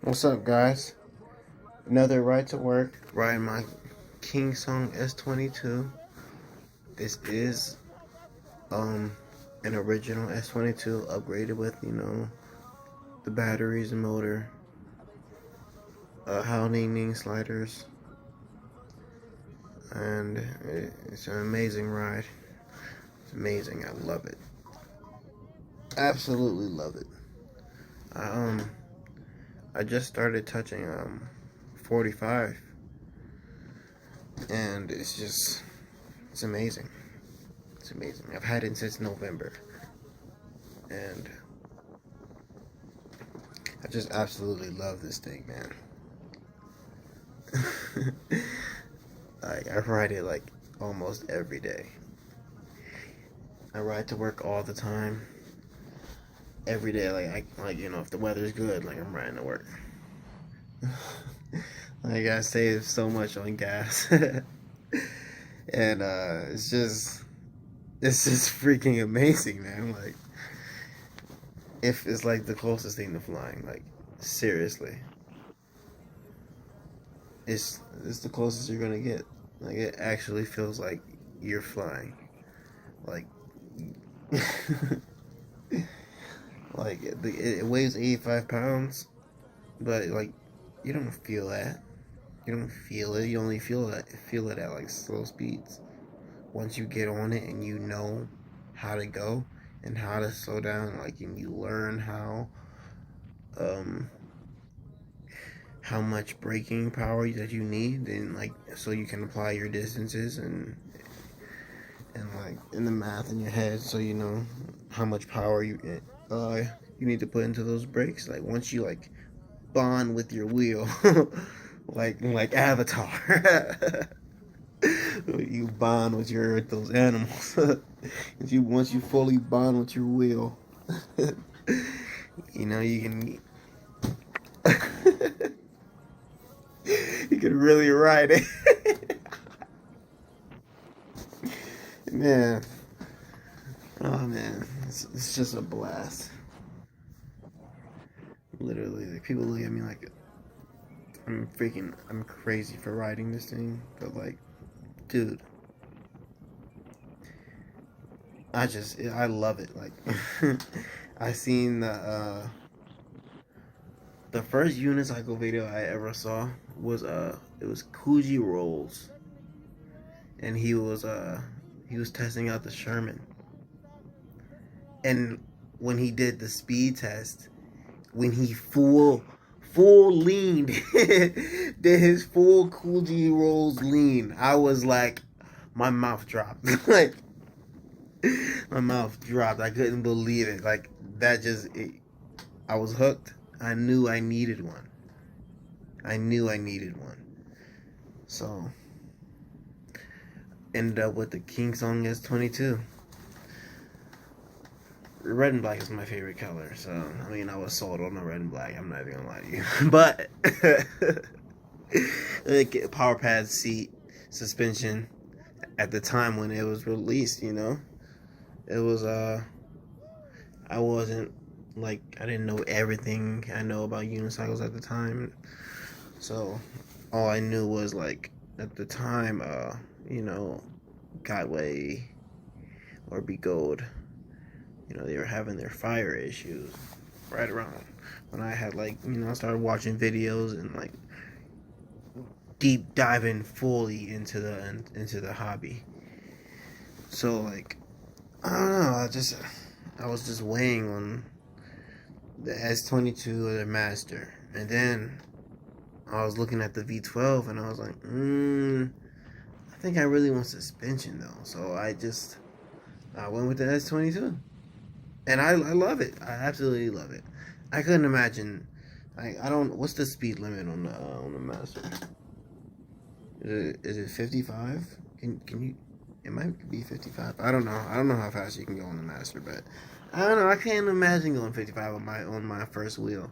What's up, guys? Another ride to work, riding my Kingsong S22. This is an original S22 upgraded with, the batteries and motor, Hou Ninging sliders, and it's an amazing ride. It's amazing. I love it. Absolutely love it. I just started touching 45, and it's amazing. It's amazing. I've had it since November, and I just absolutely love this thing, man. I ride it like almost every day. I ride to work all the time. Every day, if the weather's good, I'm riding to work. I gotta save so much on gas. And it's just freaking amazing, man. If it's the closest thing to flying, seriously. It's the closest you're gonna get. It actually feels like you're flying. It weighs 85 pounds, but you don't feel that. You don't feel it. You only feel it at slow speeds. Once you get on it and you know how to go and how to slow down, and you learn how much braking power that you need, and so you can apply your distances and in the math in your head, so you know how much power you need to put into those brakes. Once you bond with your wheel, like Avatar. You bond with those animals. Once you fully bond with your wheel, you can you can really ride it. Man. Oh man, it's just a blast. Literally, people look at me like I'm crazy for riding this thing, but dude, I love it. I seen the first unicycle video I ever saw was it was Coogee Rolls, and he was testing out the Sherman, and when he did the speed test, when he full leaned, did his full Coogee Rolls lean, I was my mouth dropped. My mouth dropped. I couldn't believe it. I was hooked. I knew I needed one. So, ended up with the Kingsong S22. Red and black is my favorite color, so I was sold on the red and black. I'm not even gonna lie to you, but PowerPads seat suspension at the time when it was released, it was I wasn't I didn't know everything I know about unicycles at the time, so all I knew was at the time, Gotway or Be Gold. They were having their fire issues right around when I had I started watching videos and deep diving fully into the hobby. So I don't know, I was just weighing on the S22 or the Master, and then I was looking at the V12 and I was I think I really want suspension though, so I went with the S22. And I love it. I absolutely love it. I couldn't imagine. I don't. What's the speed limit on the Master? Is it 55? Can you? It might be 55. I don't know. I don't know how fast you can go on the Master, but I don't know. I can't imagine going 55 on my first wheel.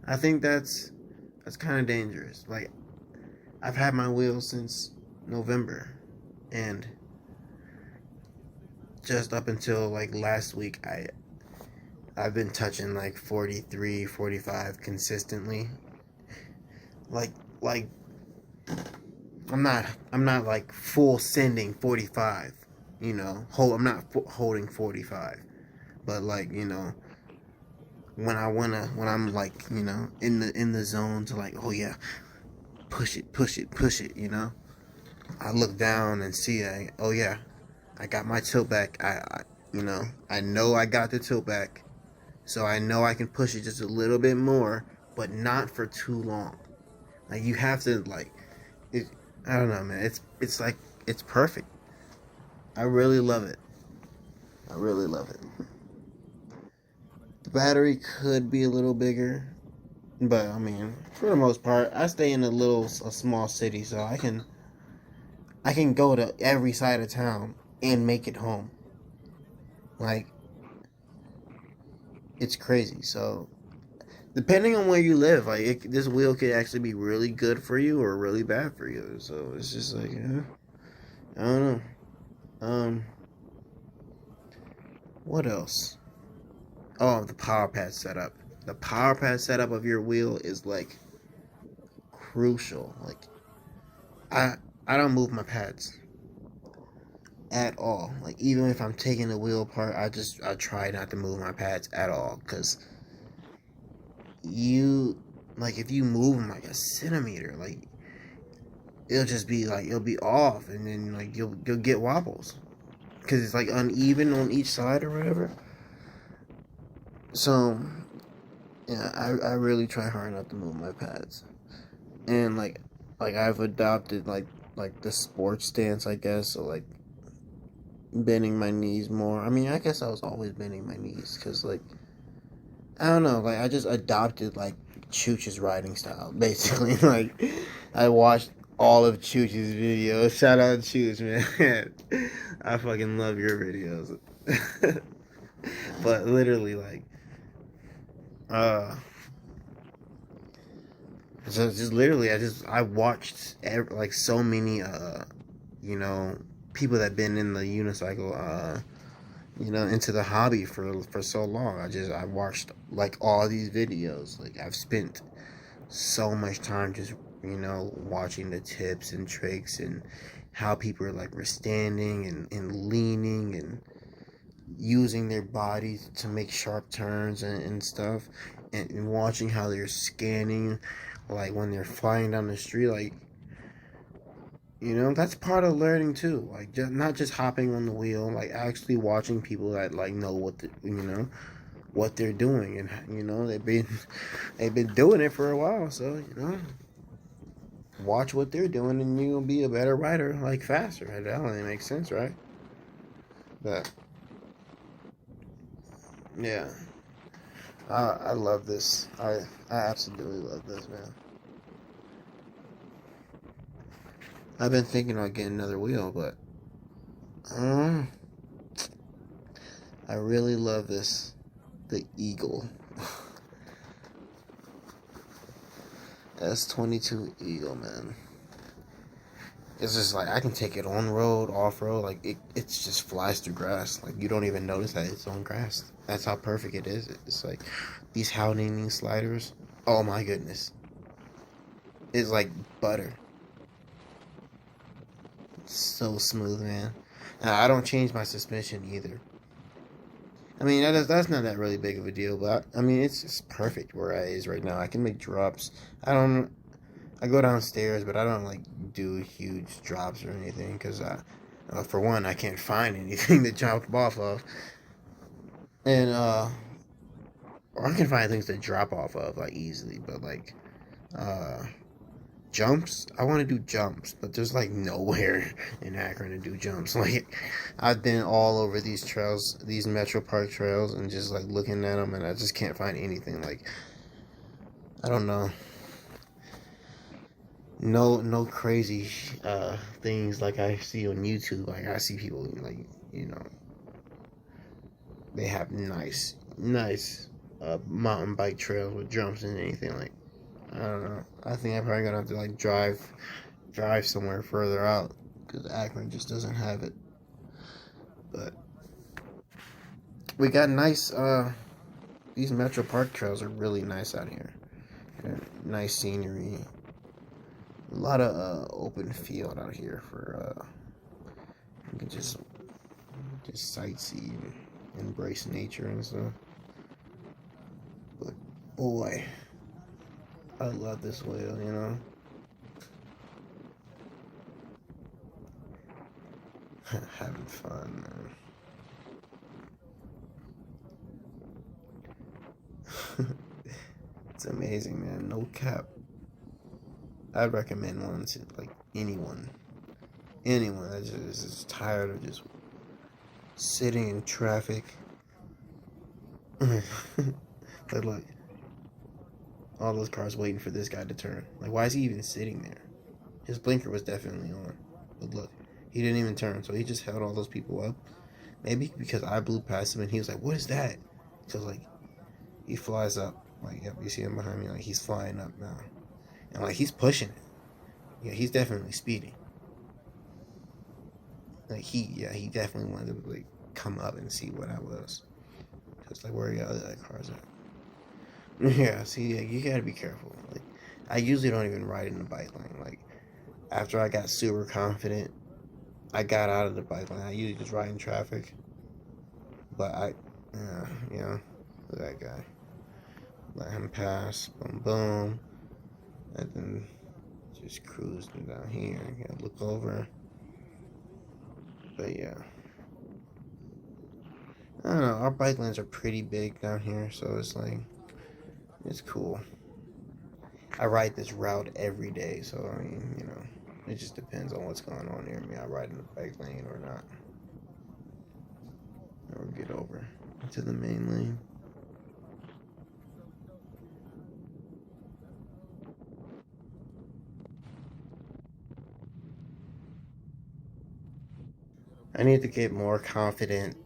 I think that's kind of dangerous. I've had my wheel since November, and just up until last week, I've been touching 43, 45 consistently like like I'm not like full sending 45, you know. I'm not holding 45, but like, you know, when I'm like, you know, in the zone to like, oh yeah, push it, you know. I look down and see, oh yeah, I got my tilt back. You know I got the tilt back, so I know I can push it just a little bit more, but not for too long. Like you have to like, it, I don't know, man. It's like it's perfect. I really love it. I really love it. The battery could be a little bigger, but I mean, for the most part, I stay in a small city, so I can go to every side of town and make it home. Like, it's crazy. So, depending on where you live, like this wheel could actually be really good for you or really bad for you. So it's just like, I don't know. What else? Oh, the PowerPad setup. The PowerPad setup of your wheel is like crucial. Like, I don't move my pads at all. Like, even if I'm taking the wheel apart, I try not to move my pads at all, because if you move them like a centimeter, like it'll be off, and then like you'll get wobbles because it's like uneven on each side or whatever. So yeah, I really try hard not to move my pads, and like I've adopted like the sports stance, I guess. So like bending my knees more. I mean, I guess I was always bending my knees, because like, I don't know, like I just adopted like Chooch's riding style, basically. Like, I watched all of Chooch's videos. Shout out Chooch, man. I fucking love your videos. But literally, like, so just literally, I watched like so many, you know, people that been in the unicycle, you know, into the hobby for so long. I watched like all these videos. Like, I've spent so much time just, you know, watching the tips and tricks and how people are like standing and leaning and using their bodies to make sharp turns and stuff, and watching how they're scanning, like when they're flying down the street. Like, you know, that's part of learning too. Like, not just hopping on the wheel, like actually watching people that like know what they're doing, and you know, they've been doing it for a while. So, you know, watch what they're doing, and you'll be a better rider, like faster. That only makes sense, right? But yeah, I love this. I absolutely love this, man. I've been thinking about getting another wheel, but I really love this. The Eagle. S22 Eagle, man. It's just like, I can take it on road, off road. Like, it just flies through grass. Like, you don't even notice that it's on grass. That's how perfect it is. It's like these Hou Ninging sliders. Oh my goodness. It's like butter. It's so smooth, man. Now, I don't change my suspension either. I mean, that's not that really big of a deal, but I mean, it's just perfect where I is right now. I can make drops. I go downstairs, but I don't like do huge drops or anything, because for one, I can't find anything to drop off of, and or I can find things to drop off of like easily, but like jumps, I want to do jumps, but there's like nowhere in Akron to do jumps. Like, I've been all over these trails, these Metro Park trails, and just like looking at them, and I just can't find anything. Like, I don't know, no crazy things like I see on YouTube. Like, I see people, like, you know, they have nice mountain bike trails with jumps and anything. Like, I don't know. I think I'm probably gonna have to like drive somewhere further out, because Akron just doesn't have it. But we got nice. These Metro Park trails are really nice out here. Nice scenery. A lot of open field out here for you can just sightsee and embrace nature and stuff. But boy, I love this wheel, you know. Having fun, man. It's amazing, man. No cap. I'd recommend one to like anyone that just is tired of just sitting in traffic. But look, all those cars waiting for this guy to turn. Like, why is he even sitting there? His blinker was definitely on, but look, he didn't even turn, so he just held all those people up. Maybe because I blew past him and he was like, "What is that?" Because like he flies up. Like, yep, you see him behind me. Like, he's flying up now, and like he's pushing it. Yeah, he's definitely speeding. Like he definitely wanted to like come up and see what I was. Cause like, where are the other cars at? Yeah, see, yeah, you gotta be careful. Like, I usually don't even ride in the bike lane. Like, after I got super confident, I got out of the bike lane. I usually just ride in traffic. But you know, that guy. Let him pass, boom, boom, and then just cruising down here. Gotta look over. But yeah, I don't know. Our bike lanes are pretty big down here, so it's like it's cool. I ride this route every day, so I mean, you know, it just depends on what's going on near me. I ride in the bike lane or not, or get over to the main lane. I need to get more confident.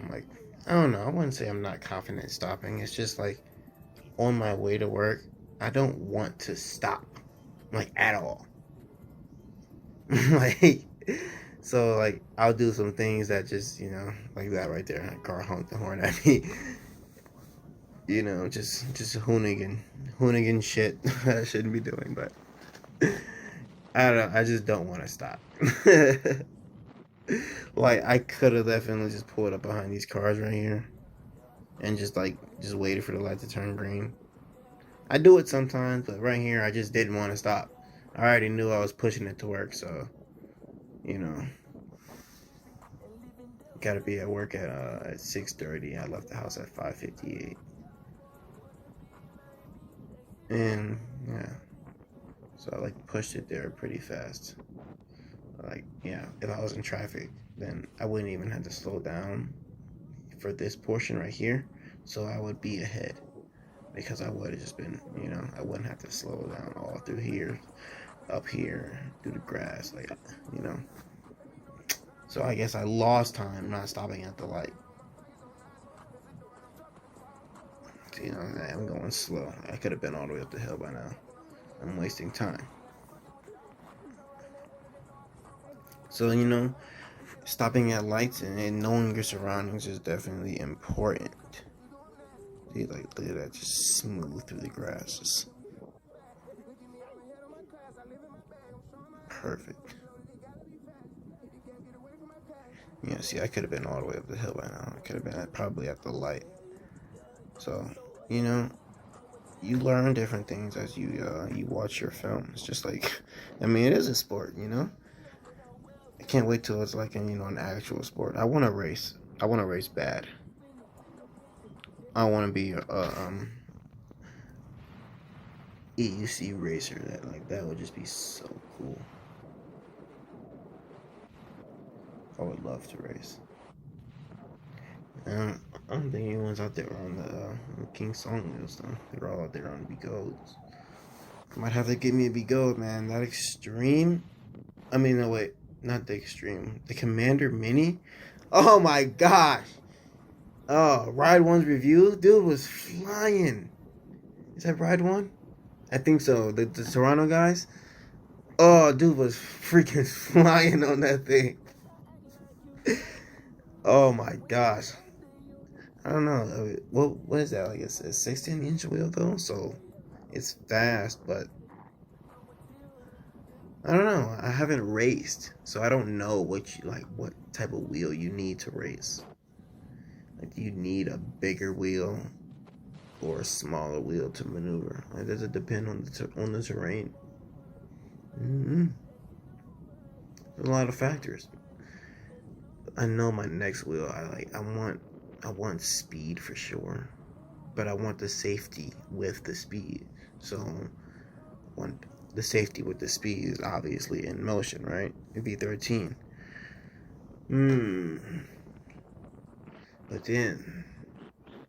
Like, I don't know. I wouldn't say I'm not confident stopping. It's just like on my way to work, I don't want to stop, like, at all. Like, so like I'll do some things that just, you know, like that right there. A car honked the horn at me. You know, just Hou Ninging shit I shouldn't be doing, but I don't know. I just don't want to stop. Like, I could have definitely just pulled up behind these cars right here and just waited for the light to turn green. I do it sometimes, but right here I just didn't want to stop. I already knew I was pushing it to work, so you know, gotta be at work at 6:30. I left the house at 5:58, and yeah, so I like pushed it there pretty fast. Like, yeah, if I was in traffic, then I wouldn't even have to slow down for this portion right here, so I would be ahead because I would have just been, you know, I wouldn't have to slow down all through here, up here, through the grass, like, you know. So I guess I lost time not stopping at the light. You know, I'm going slow. I could have been all the way up the hill by now. I'm wasting time. So, you know, stopping at lights and knowing your surroundings is definitely important. See, like, look at that, just smooth through the grass. Just perfect. Yeah, see, I could have been all the way up the hill by now. I could have been probably at the light. So, you know, you learn different things as you watch your films. Just like, I mean, it is a sport, you know. I can't wait till it's like an actual sport. I want to race. I want to race bad. I want to be a EUC racer. That would just be so cool. I would love to race. I don't think anyone's out there on the Kingsong wheels though. They're all out there on Bigodes. Might have to give me a Bigode, man. That extreme. I mean, no wait. Not the extreme. The Commander Mini? Oh my gosh. Oh, Ride 1's review? Dude was flying. Is that Ride 1? I think so. The Toronto guys? Oh, dude was freaking flying on that thing. Oh my gosh. I don't know. What is that? Like, it's a 16-inch wheel though? So it's fast, but I don't know. I haven't raced, so I don't know what type of wheel you need to race. Like, do you need a bigger wheel or a smaller wheel to maneuver? Like, does it depend on the terrain? There's a lot of factors. I know my next wheel. I want speed for sure, but I want the safety with the speed. So, I want the safety with the speed is obviously in motion, right? It'd be 13. But then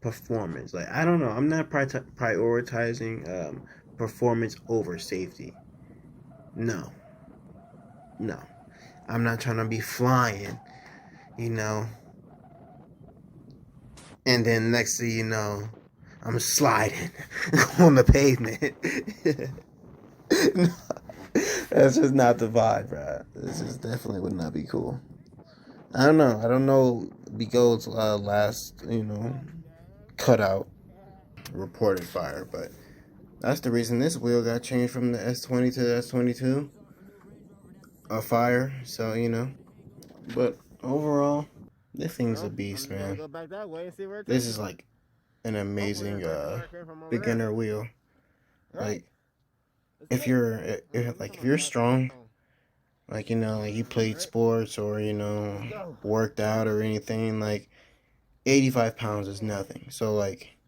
performance, like, I don't know. I'm not prioritizing performance over safety. No. I'm not trying to be flying, you know. And then next thing you know, I'm sliding on the pavement. No, that's just not the vibe, bro. This just definitely would not be cool. I don't know Bigo's last, cutout reported fire, but that's the reason this wheel got changed from the S20 to the S22. A fire, so But overall, this thing's a beast, man. This is like an amazing beginner wheel. Like, if you're strong, like you played sports or worked out or anything, like 85 pounds is nothing. So like,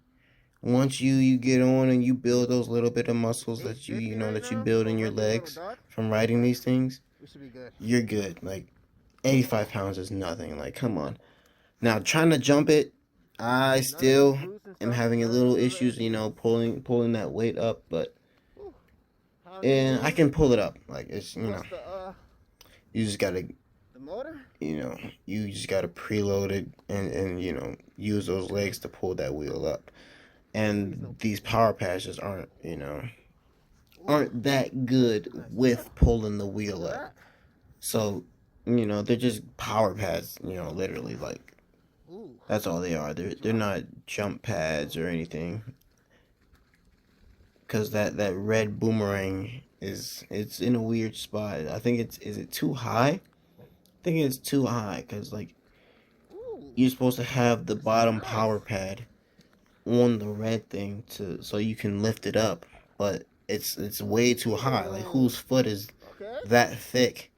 once you get on and you build those little bit of muscles that you build in your legs from riding these things, you're good. Like, 85 pounds is nothing. Like, come on. Now, trying to jump it, I still am having a little issues, pulling that weight up, but I can pull it up. Like, it's, you just gotta, you just gotta preload it and use those legs to pull that wheel up. And these PowerPads just aren't that good with pulling the wheel up. So, they're just PowerPads, literally, like, that's all they are. They're not jump pads or anything. Because that red boomerang it's in a weird spot. I think is it too high? I think it's too high, because, like, you're supposed to have the bottom power pad on the red thing so you can lift it up, but it's way too high. Like, whose foot is that thick?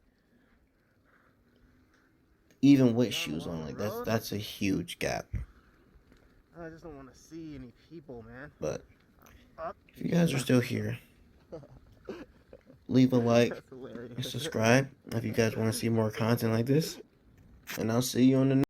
Even with shoes on, like, that's a huge gap. I just don't want to see any people, man. But if you guys are still here, leave a like and subscribe if you guys want to see more content like this, and I'll see you on the next